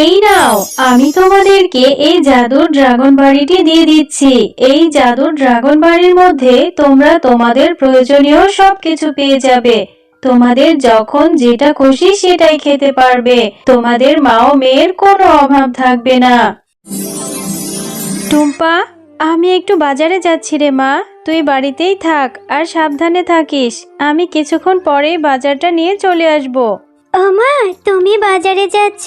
এই নাও, আমি তোমাদেরকে এই জাদুর ড্রাগন বাড়িটি দিয়ে দিচ্ছি। এই জাদুর ড্রাগন বাড়ির মধ্যে তোমরা তোমাদের প্রয়োজনীয় সবকিছু পেয়ে যাবে। তোমাদের যখন যেটা খুশি সেটাই খেতে পারবে। তোমাদের মা ও মেয়ের কোনো অভাব থাকবে না। টুম্পা, আমি একটু বাজারে যাচ্ছি রে মা, তুই বাড়িতেই থাক আর সাবধানে থাকিস। আমি কিছুক্ষণ পরেই বাজারটা নিয়ে চলে আসবো। ও মা, তুমি বাজারে যাচ্ছ?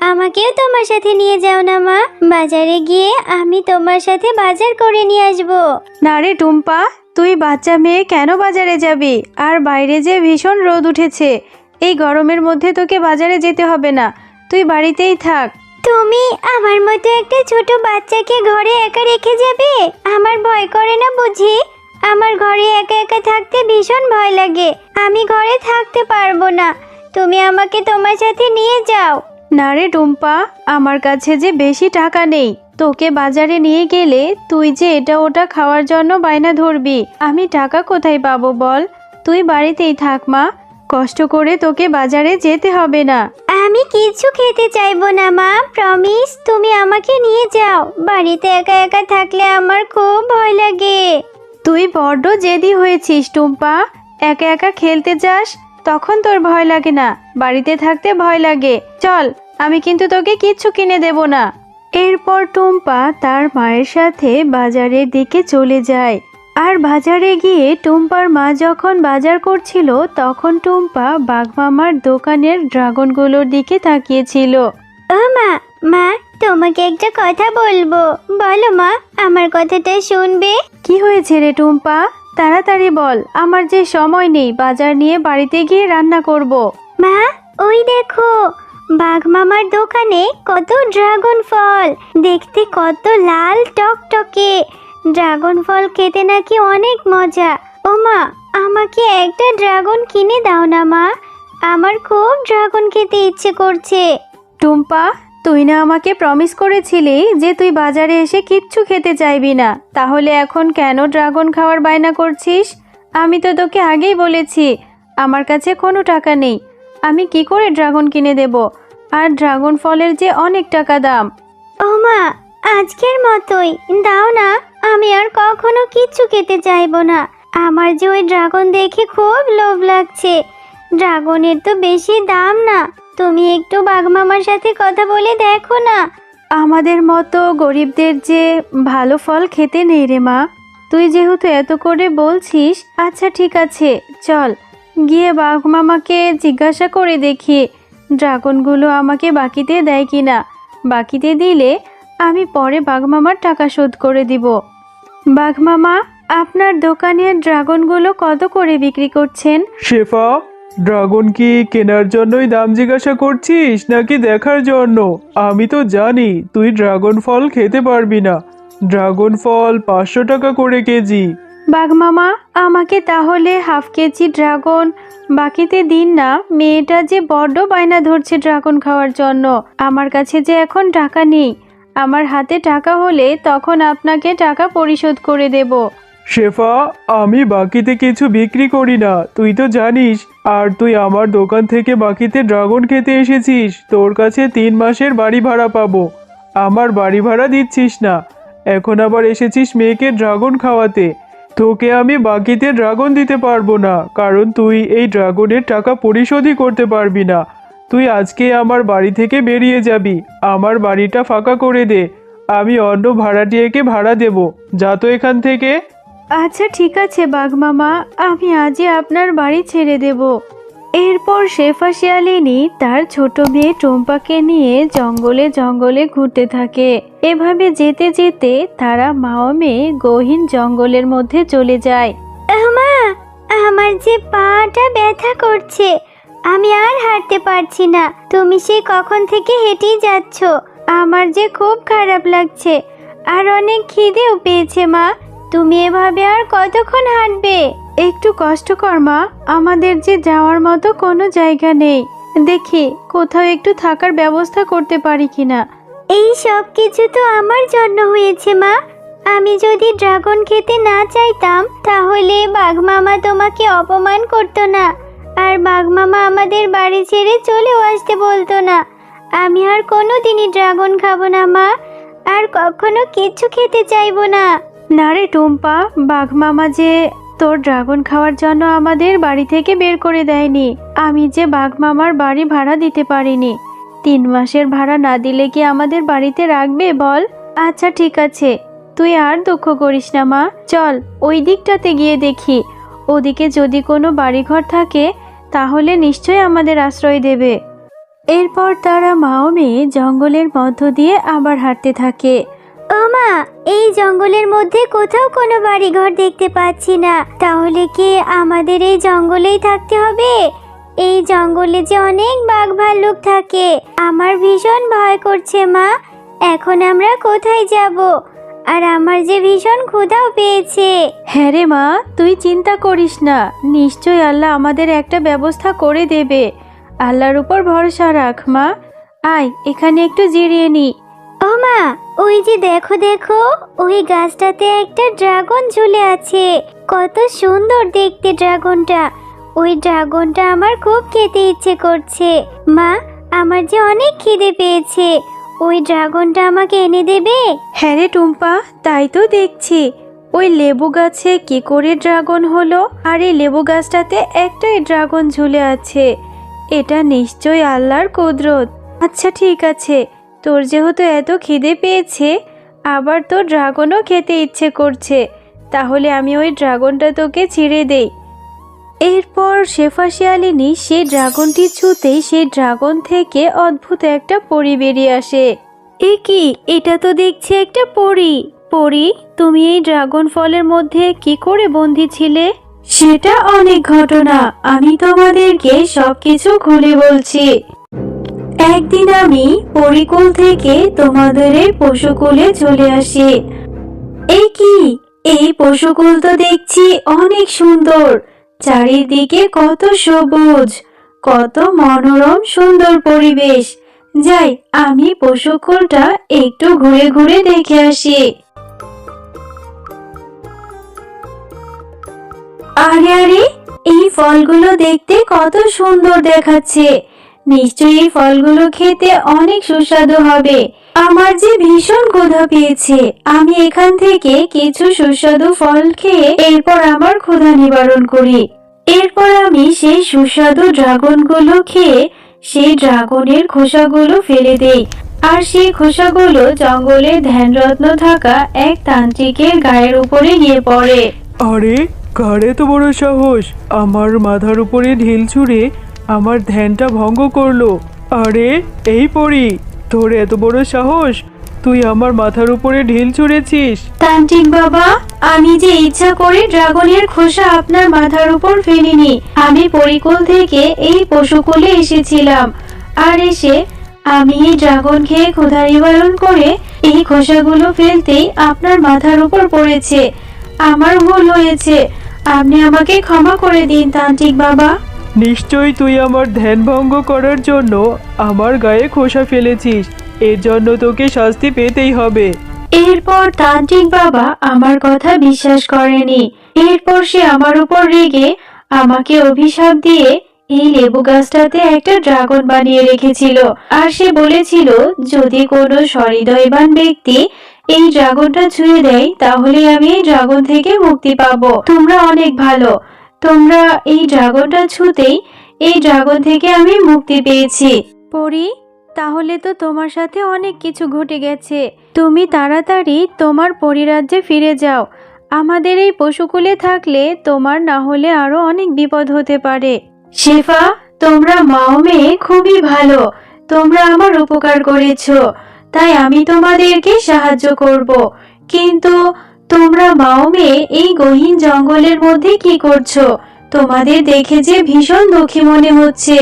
আমাকেও তোমার সাথে নিয়ে যাও না মা। বাজারে গিয়ে আমি তোমার সাথে বাজার করে নিয়ে আসবো। না রে টুম্পা, তুই বাচ্চা মেয়ে কেন বাজারে যাবি? আর বাইরে যে ভীষণ রোদ উঠেছে, এই গরমের মধ্যে তোকে বাজারে যেতে হবে না, তুই বাড়িতেই থাক। তুমি আমার মতো একটা ছোট বাচ্চাকে ঘরে একা রেখে যাবে? আমার ভয় করে না বুঝি? আমার ঘরে একা একা থাকতে ভীষণ ভয় লাগে। আমি ঘরে থাকতে পারবো না। তুমি আমাকে তোমার সাথে নিয়ে যাও। না রে টুম্পা, আমার কাছে যে বেশি টাকা নেই, তোকে বাজারে নিয়ে গেলে তুই যে এটা ওটা খাওয়ার জন্য বায়না ধরবি, আমি টাকা কোথায় পাবো বল? তুই বাড়িতেই থাক মা, কষ্ট করে তোকে বাজারে যেতে হবে না। আমি কিছু খেতে চাইবো না মা, প্রমিস। তুমি আমাকে নিয়ে যাও। বাড়িতে একা একা থাকলে আমার খুব ভয় লাগে। তুই বড্ড জেদি হয়েছিস টুম্পা। একা একা খেলতে যাস, তখন তোর ভয় লাগে না, বাড়িতে থাকতে ভয় লাগে। চল, আমি কিন্তু তোকে কিচ্ছু কিনে দেব না। এরপর টুম্পা তার মায়ের সাথে বাজারের দিকে চলে যায়। আর বাজারে গিয়ে টুম্পার মা যখন বাজার করছিল, তখন টুম্পা বাঘমামার দোকানের ড্রাগনগুলোর দিকে তাকিয়েছিল। ও মা, মা তোমাকে একটা কথা বলবো। বলো মা, আমার কথাটা শুনবে? কি হয়েছে রে টুম্পা? তাড়াতাড়ি বল, আমার যে সময় নেই, বাজার নিয়ে বাড়িতে গিয়ে রান্না করব। মা, ওই দেখো, বাঘ মামার দোকানে কত ড্রাগন ফল। দেখতে কত লাল টকটকে। ড্রাগন ফল খেতে নাকি অনেক মজা। ও মা, আমাকে একটা ড্রাগন কিনে দাও না মা। আমার খুব ড্রাগন খেতে ইচ্ছে করছে। টুম্পা, তুই না আমাকে প্রমিস করেছিলি যে তুই বাজারে এসে কিচ্ছু খেতে চাইবি না, তাহলে এখন কেন ড্রাগন খাওয়ার বায়না করছিস? আমি তো তোকে আগেই বলেছি আমার কাছে কোনো টাকা নেই, আমি কি করে ড্রাগন কিনে দেব? আর ড্রাগন ফলের যে অনেক টাকা দাম। ও মা, আজকের মতোই দাও না। আমি আর কখনো কিচ্ছু খেতে চাইবো না। আমার যে ওই ড্রাগন দেখে খুব লোভ লাগছে। ড্রাগনের তো বেশি দাম না। তুমি একটু বাঘমামার সাথে কথা বলে দেখো না। আমাদের মতো গরিবদের যে ভালো ফল খেতে নেই রে মা। তুই যেহেতু এত করে বলছিস, আচ্ছা ঠিক আছে, চল গিয়ে বাঘ মামাকে জিজ্ঞাসা করে দেখি ড্রাগনগুলো আমাকে বাকিতে দেয় কিনা। বাকিতে দিলে আমি পরে বাঘ মামার টাকা শোধ করে দিব। বাঘ মামা, আপনার দোকানের ড্রাগনগুলো কত করে বিক্রি করছেন? শেফা, ড্রাগন কি কেনার জন্যই দাম জিজ্ঞাসা করছিস নাকি দেখার জন্য? আমি তো জানি তুই ড্রাগন ফল খেতে পারবি না। ড্রাগন ফল 500 টাকা করে কেজি। বাঘ মামা, আমাকে তাহলে হাফ কেজি ড্রাগন বাকিতে দিন না। মেয়েটা যে বড্ড বায়না ধরছে ড্রাগন খাওয়ার জন্য। আমার কাছে যে এখন টাকা নেই, আমার হাতে টাকা হলে তখন আপনাকে টাকা পরিশোধ করে দেব। শেফা, আমি বাকিতে কিছু বিক্রি করি না, তুই তো জানিস। আর তুই আমার দোকান থেকে বাকিতে ড্রাগন খেতে এসেছিস, তোর কাছে 3 মাসের বাড়ি ভাড়া পাবো। আমার বাড়ি ভাড়া দিচ্ছিস না, এখন আবার এসেছিস মেয়েকে ড্রাগন খাওয়াতে। তোকে আমি বাকিতে ড্রাগন দিতে পারবো না, কারণ তুই এই ড্রাগনের টাকা পরিশোধই করতে পারবি না। তুই আজকে আমার বাড়ি থেকে বেরিয়ে যাবি। আমার বাড়িটা ফাঁকা করে দে, আমি অন্য ভাড়াটিয়াকে ভাড়া দেব। যা তো এখান থেকে। আচ্ছা ঠিক আছে বাঘ মামা, আমি আজই আপনার বাড়ি ছেড়ে দেব। এরপর শেফা শিয়ালিনী তার ছোট মেয়ে টুম্পাকে নিয়ে জঙ্গলে জঙ্গলে ঘুরতে থাকে। এভাবে যেতে যেতে তারা মা ও মেয়ে গহীন জঙ্গলের মধ্যে চলে যায়। মা, আমার যে পাটা ব্যথা করছে। আমি আর হাঁটতে পারছি না। তুমি সে কখন থেকে হেঁটেই যাচ্ছ। আমার যে খুব খারাপ লাগছে আর অনেক খিদেও পেয়েছে মা। তুমি এভাবে আর কতক্ষণ হাঁটবে? একটু কষ্ট কর মা, আমাদের যে যাওয়ার মতো কোনো জায়গা নেই, দেখি কোথাও একটু থাকার ব্যবস্থা করতে পারি কিনা। এই সব কিছু তো আমার জন্য হয়েছে মা। আমি যদি ড্রাগন খেতে না চাইতাম তাহলে বাঘ মামা তোমাকে অপমান করতো না, আর বাঘ মামা আমাদের বাড়ি ছেড়ে চলেও আসতে বলতো না। আমি আর কোনোদিনই ড্রাগন খাবো না মা, আর কখনো কিচ্ছু খেতে চাইবো না। না রে টুম্পা, বাঘ মামা যে তোর ড্রাগন খাওয়ার জন্য আমাদের বাড়ি থেকে বের করে দেয়নি। আমি যে বাঘ মামার বাড়ি ভাড়া দিতে পারিনি। 3 মাসের ভাড়া না দিলে কি আমাদের বাড়িতে রাখবে বল? আচ্ছা ঠিক আছে, তুই আর দুঃখ করিস না মা, চল ওই দিকটাতে গিয়ে দেখি। ওদিকে যদি কোনো বাড়িঘর থাকে তাহলে নিশ্চয়ই আমাদের আশ্রয় দেবে। এরপর তারা মা ও মেয়ে জঙ্গলের মধ্য দিয়ে আবার হাঁটতে থাকে। ও মা, এই জঙ্গলের মধ্যে কোথাও কোনো বাড়িঘর দেখতে পাচ্ছি না। তাহলে কি আমাদের এই জঙ্গলেই থাকতে হবে? এই জঙ্গলে যে অনেক বাঘ ভাল্লুক থাকে, আমার ভীষণ ভয় করছে মা। এখন আমরা কোথায় যাব? আর আমার যে ভীষণ ক্ষুধাও পেয়েছে। হ্যাঁ রে মা, তুই চিন্তা করিস না, নিশ্চয়ই আল্লাহ আমাদের একটা ব্যবস্থা করে দেবে। আল্লাহর উপর ভরসা রাখ মা। আয় এখানে একটু জিরিয়ে নি। ও মা, ওই যে দেখো দেখো, ওই গাছটাতে একটা ড্রাগন ঝুলে আছে। কত সুন্দর দেখতে ড্রাগনটা। ওই ড্রাগনটা আমার খুব খেতে ইচ্ছে করছে। মা, আমার যে অনেক খিদে পেয়েছে, ওই ড্রাগনটা আমাকে এনে দেবে? হ্যাঁ রে টুম্পা, তাই তো দেখছি। ওই লেবু গাছে কি করে ড্রাগন হলো? আর এই লেবু গাছটাতে একটাই ড্রাগন ঝুলে আছে। এটা নিশ্চয়ই আল্লাহর কুদরত। আচ্ছা ঠিক আছে, তোর যেহেতু এত খিদে পেয়েছে, আবার তোর ড্রাগনও খেতে ইচ্ছে করছে, তাহলে আমি ওই ড্রাগনটা তোকে ছিঁড়ে দেই। এরপর শেফা শিয়ালিনী সেই ড্রাগনটি ছুঁতেই সেই ড্রাগন থেকে অদ্ভুত একটা পরী বেরিয়ে আসে। এ কি, এটা তো দেখছি একটা পরী। পরী, তুমি এই ড্রাগন ফলের মধ্যে কি করে বন্দী ছিলে? সেটা অনেক ঘটনা, আমি তোমাদেরকে সবকিছু খুলে বলছি। একদিন আমি পরীকুল থেকে তোমাদের এই পশুকুলে চলে আসি। এই কি, এই পশুকুল তো দেখছি অনেক সুন্দর। চারিদিকে কত সবুজ, কত মনোরম সুন্দর পরিবেশ। যাই, আমি পশুকুলটা একটু ঘুরে ঘুরে দেখে আসি। আরে আরে, এই ফলগুলো দেখতে কত সুন্দর দেখাচ্ছে। নিশ্চয়ই এই ফলগুলো খেতে অনেক সুস্বাদু হবে। আমার যে ভীষণ ক্ষুধা পেয়েছে, আমি এখান থেকে কিছু সুস্বাদু ফল খেয়ে এরপর আমার ক্ষুধা নিবারণ করি। এরপর আমি সেই সুস্বাদু ড্রাগনগুলো খেয়ে সেই ড্রাগনের খোসাগুলো ফেলে দেই। আর সেই খোসাগুলো জঙ্গলের ধ্যানরত্ন থাকা এক তান্ত্রিকের গায়ের উপরে গিয়ে পড়ে। আরে, কার এত বড় সাহস আমার মাথার উপরে ঢিল ছুঁড়ে আমার ধ্যানটা ভঙ্গ করলো? আরে এই পরি, তোর এত বড় সাহস, তুই আমার মাথার উপরে ঢিল ছুঁড়েছিস? তান্ত্রিক বাবা, আমি যে ইচ্ছা করে ড্রাগনের খোসা আপনার মাথার উপর ফেলিনি। আমি পরিকুল থেকে এই পশুকুলে এসেছিলাম, আর এসে আমি এই ড্রাগন খেয়ে ক্ষুধা নিবারণ করে এই খোসাগুলো ফেলতেই আপনার মাথার উপর পড়েছে। আমার ভুল হয়েছে, আপনি আমাকে ক্ষমা করে দিন তান্ত্রিক বাবা। নিশ্চয়ই তুই আমার ধ্যান ভঙ্গ করার জন্য আমার গায়ে খোসা ফেলেছিস, এর জন্য তোকে শাস্তি পেতেই হবে। এরপর তান্ত্রিক বাবা আমার কথা বিশ্বাস করেনি। এরপর সে আমার উপর রেগে আমাকে অভিশাপ দিয়ে এই লেবু গাছটাতে একটা ড্রাগন বানিয়ে রেখেছিল। আর সে বলেছিল যদি কোনো সহৃদয়বান ব্যক্তি এই ড্রাগনটা ছুঁয়ে দেয় তাহলে আমি এই ড্রাগন থেকে মুক্তি পাবো। তোমরা অনেক ভালো, তোমরা এই ড্রাগনটা ছুঁতেই এই ড্রাগন থেকে আমি মুক্তি পেয়েছি। পরি, তাহলে তো তোমার সাথে অনেক কিছু ঘটে গেছে। তুমি তাড়াতাড়ি তোমার পরিরাজ্যে ফিরে যাও। আমাদের এই পশুকুলে থাকলে তোমার না হলে আরো অনেক বিপদ হতে পারে। শেফা, তোমরা মা ও মেয়ে খুবই ভালো, তোমরা আমার উপকার করেছো, তাই আমি তোমাদেরকে সাহায্য করব। কিন্তু তোমরা মা ও মেয়ে এই গহীন জঙ্গলের মধ্যে কি করছো? তোমাদের দেখে যে ভীষণ দুঃখী মনে হচ্ছে।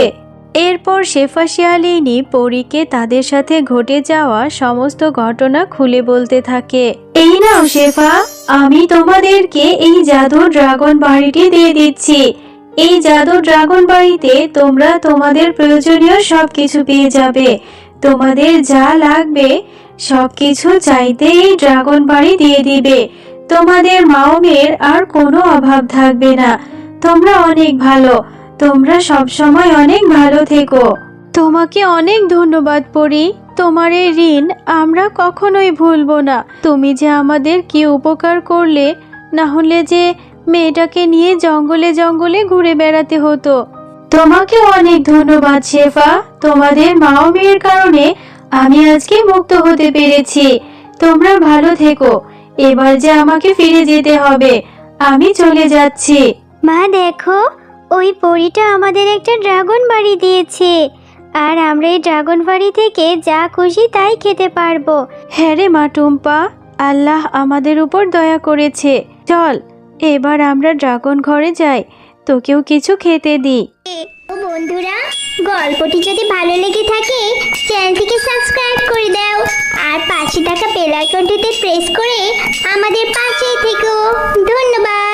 এরপর শেফা শিয়ালিনী পরীকে তাদের সাথে ঘটে যাওয়া সমস্ত ঘটনা খুলে বলতে থাকে। এই নাও শেফা, আমি তোমাদেরকে এই জাদু ড্রাগন বাড়িটি দিয়ে দিচ্ছি। এই জাদু ড্রাগন বাড়িতে তোমরা তোমাদের প্রয়োজনীয় সবকিছু পেয়ে যাবে। তোমাদের যা লাগবে সবকিছু চাইতে এই ড্রাগন বাড়ি দিয়ে দিবে। তোমাদের মা ও মেয়ের আর কোনো অভাব থাকবে না। তোমরা অনেক ভালো, তোমরা সব সময় অনেক ভালো থেকো। তোমাকে অনেক ধন্যবাদ পরি। তোমার এই ঋণ আমরা কখনোই ভুলবো না। তুমি যে আমাদের কি উপকার করলে, না হলে যে মেয়েটাকে নিয়ে জঙ্গলে জঙ্গলে ঘুরে বেড়াতে হতো। তোমাকে অনেক ধন্যবাদ শেফা। তোমাদের মা ও মেয়ের কারণে আমি আজকে মুক্ত হতে পেরেছি। তোমরা ভালো থেকো। এবার যে আমাকে ফিরে যেতে হবে, আমি চলে যাচ্ছি। মা দেখো, ওই পরীটা আমাদের একটা ড্রাগন বাড়ি দিয়েছে, আর আমরা এই ড্রাগন বাড়ি থেকে যা খুশি তাই খেতে পারবো। হ্যাঁ রে মা টুম্পা, আল্লাহ আমাদের উপর দয়া করেছে। চল এবার আমরা ড্রাগন ঘরে যাই, তোকেও কিছু খেতে দিই। ও বন্ধুরা, গল্পটি যদি ভালো লেগে থাকে চ্যানেলটিকে সাবস্ক্রাইব করে দাও, আর পাশে থাকা বেল আইকনটিতে প্রেস করে আমাদের পাশেই থেকো। ধন্যবাদ।